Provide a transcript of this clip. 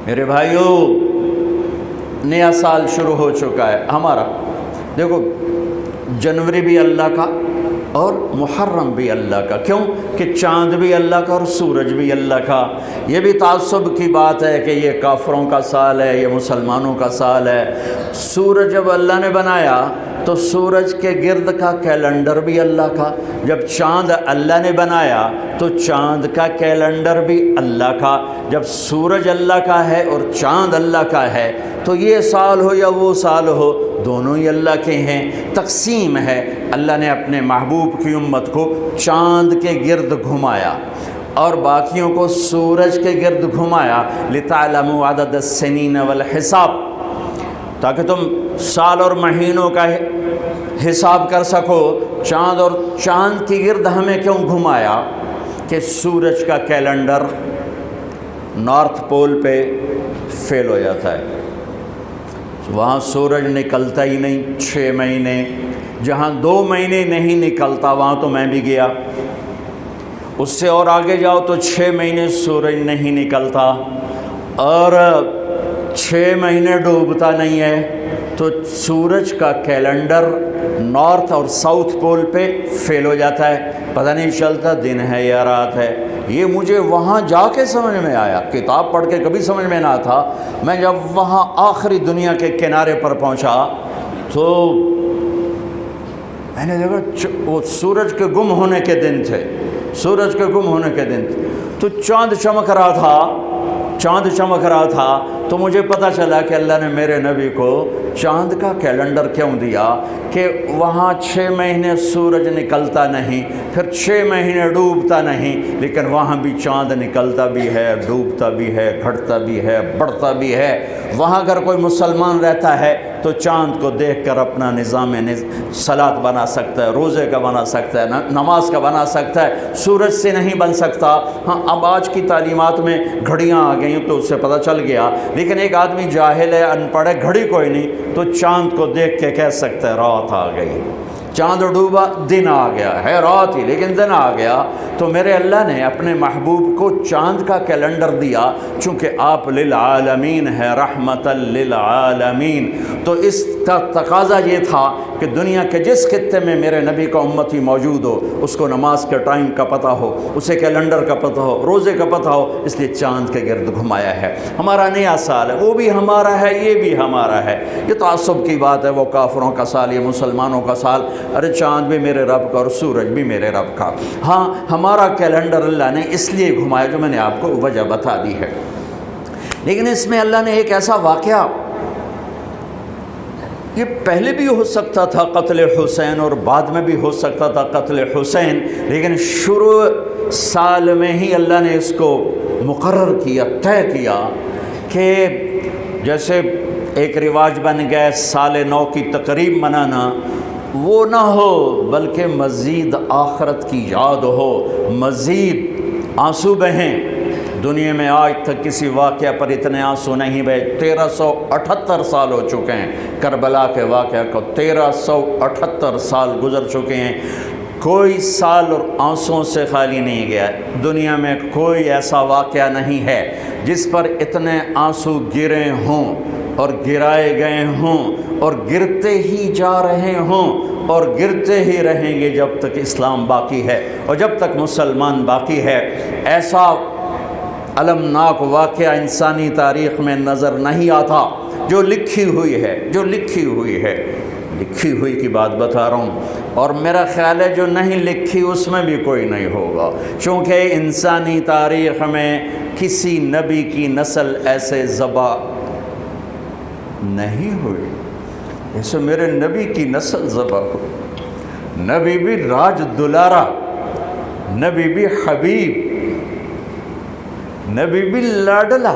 میرے بھائیوں، نیا سال شروع ہو چکا ہے ہمارا۔ دیکھو، جنوری بھی اللہ کا اور محرم بھی اللہ کا۔ کیوں کہ چاند بھی اللہ کا اور سورج بھی اللہ کا۔ یہ بھی تعصب کی بات ہے کہ یہ کافروں کا سال ہے، یہ مسلمانوں کا سال ہے۔ سورج جب اللہ نے بنایا تو سورج کے گرد کا کیلنڈر بھی اللہ کا، جب چاند اللہ نے بنایا تو چاند کا کیلنڈر بھی اللہ کا۔ جب سورج اللہ کا ہے اور چاند اللہ کا ہے تو یہ سال ہو یا وہ سال ہو، دونوں ہی اللہ کے ہیں۔ تقسیم ہے، اللہ نے اپنے محبوب کی امت کو چاند کے گرد گھمایا اور باقیوں کو سورج کے گرد گھمایا، لِتَعْلَمُوا عَدَدَ السِّنِينَ وَالْحِسَابَ، تاکہ تم سال اور مہینوں کا حساب کر سکو۔ چاند کی گرد ہمیں کیوں گھمایا؟ کہ سورج کا کیلنڈر نارتھ پول پہ فیل ہو جاتا ہے، وہاں سورج نکلتا ہی نہیں 6 مہینے۔ جہاں 2 مہینے نہیں نکلتا وہاں تو میں بھی گیا، اس سے اور آگے جاؤ تو 6 مہینے سورج نہیں نکلتا اور 6 مہینے ڈوبتا نہیں ہے، تو سورج کا کیلنڈر نارتھ اور ساؤتھ پول پہ فیل ہو جاتا ہے، پتہ نہیں چلتا دن ہے یا رات ہے۔ یہ مجھے وہاں جا کے سمجھ میں آیا، کتاب پڑھ کے کبھی سمجھ میں نہ تھا۔ میں جب وہاں آخری دنیا کے کنارے پر پہنچا تو میں نے دیکھا وہ سورج کے گم ہونے کے دن تھے، سورج کے گم ہونے کے دن تھے، تو چاند چمک رہا تھا، تو مجھے پتہ چلا کہ اللہ نے میرے نبی کو چاند کا کیلنڈر کیوں دیا، کہ وہاں 6 مہینے سورج نکلتا نہیں، پھر 6 مہینے ڈوبتا نہیں، لیکن وہاں بھی چاند نکلتا بھی ہے، ڈوبتا بھی ہے، گھٹتا بھی ہے، بڑھتا بھی ہے۔ وہاں اگر کوئی مسلمان رہتا ہے تو چاند کو دیکھ کر اپنا نظام صلاۃ بنا سکتا ہے، روزے کا بنا سکتا ہے، نماز کا بنا سکتا ہے، سورج سے نہیں بن سکتا۔ ہاں، اب آج کی تعلیمات میں گھڑیاں آ گئیں تو اس سے پتہ چل گیا، لیکن ایک آدمی جاہل ہے، ان پڑھ ہے، گھڑی کوئی نہیں، تو چاند کو دیکھ کے کہہ سکتا ہے رات آ گئی، چاند ڈوبا دن آ گیا ہے، رات ہی لیکن دن آ گیا۔ تو میرے اللہ نے اپنے محبوب کو چاند کا کیلنڈر دیا، چونکہ آپ للعالمین ہے، رحمت للعالمین، تو اس کا تقاضا یہ تھا کہ دنیا کے جس خطے میں میرے نبی کا امتی موجود ہو اس کو نماز کے ٹائم کا پتہ ہو، اسے کیلنڈر کا پتہ ہو، روزے کا پتہ ہو، اس لیے چاند کے گرد گھمایا ہے۔ ہمارا نیا سال ہے، وہ بھی ہمارا ہے، یہ بھی ہمارا ہے۔ یہ تعصب کی بات ہے، وہ کافروں کا سال، یہ مسلمانوں کا سال۔ ارے چاند بھی میرے رب کا اور سورج بھی میرے رب کا۔ ہاں، ہمارا کیلنڈر اللہ نے اس لیے گھمایا جو میں نے آپ کو وجہ بتا دی ہے، لیکن اس میں اللہ نے ایک ایسا واقعہ، یہ پہلے بھی ہو سکتا تھا قتل حسین اور بعد میں بھی ہو سکتا تھا قتل حسین، لیکن شروع سال میں ہی اللہ نے اس کو مقرر کیا، طے کیا کہ جیسے ایک رواج بن گیا سال نو کی تقریب منانا، وہ نہ ہو بلکہ مزید آخرت کی یاد ہو، مزید آنسو بہیں۔ دنیا میں آج تک کسی واقعہ پر اتنے آنسو نہیں بہے۔ 1378 سال ہو چکے ہیں کربلا کے واقعہ کو، 1378 سال گزر چکے ہیں، کوئی سال اور آنسوؤں سے خالی نہیں گیا۔ دنیا میں کوئی ایسا واقعہ نہیں ہے جس پر اتنے آنسو گرے ہوں اور گرائے گئے ہوں اور گرتے ہی جا رہے ہوں اور گرتے ہی رہیں گے جب تک اسلام باقی ہے اور جب تک مسلمان باقی ہے۔ ایسا المناک واقعہ انسانی تاریخ میں نظر نہیں آتا جو لکھی ہوئی ہے، جو لکھی ہوئی ہے، لکھی ہوئی کی بات بتا رہا ہوں، اور میرا خیال ہے جو نہیں لکھی اس میں بھی کوئی نہیں ہوگا، چونکہ انسانی تاریخ میں کسی نبی کی نسل ایسے ذبح نہیں ہوئی جیسے میرے نبی کی نسل ذبح ہوئی۔ نبی بھی راج دلارا، نبی بھی حبیب، نبی بھی لاڈلا۔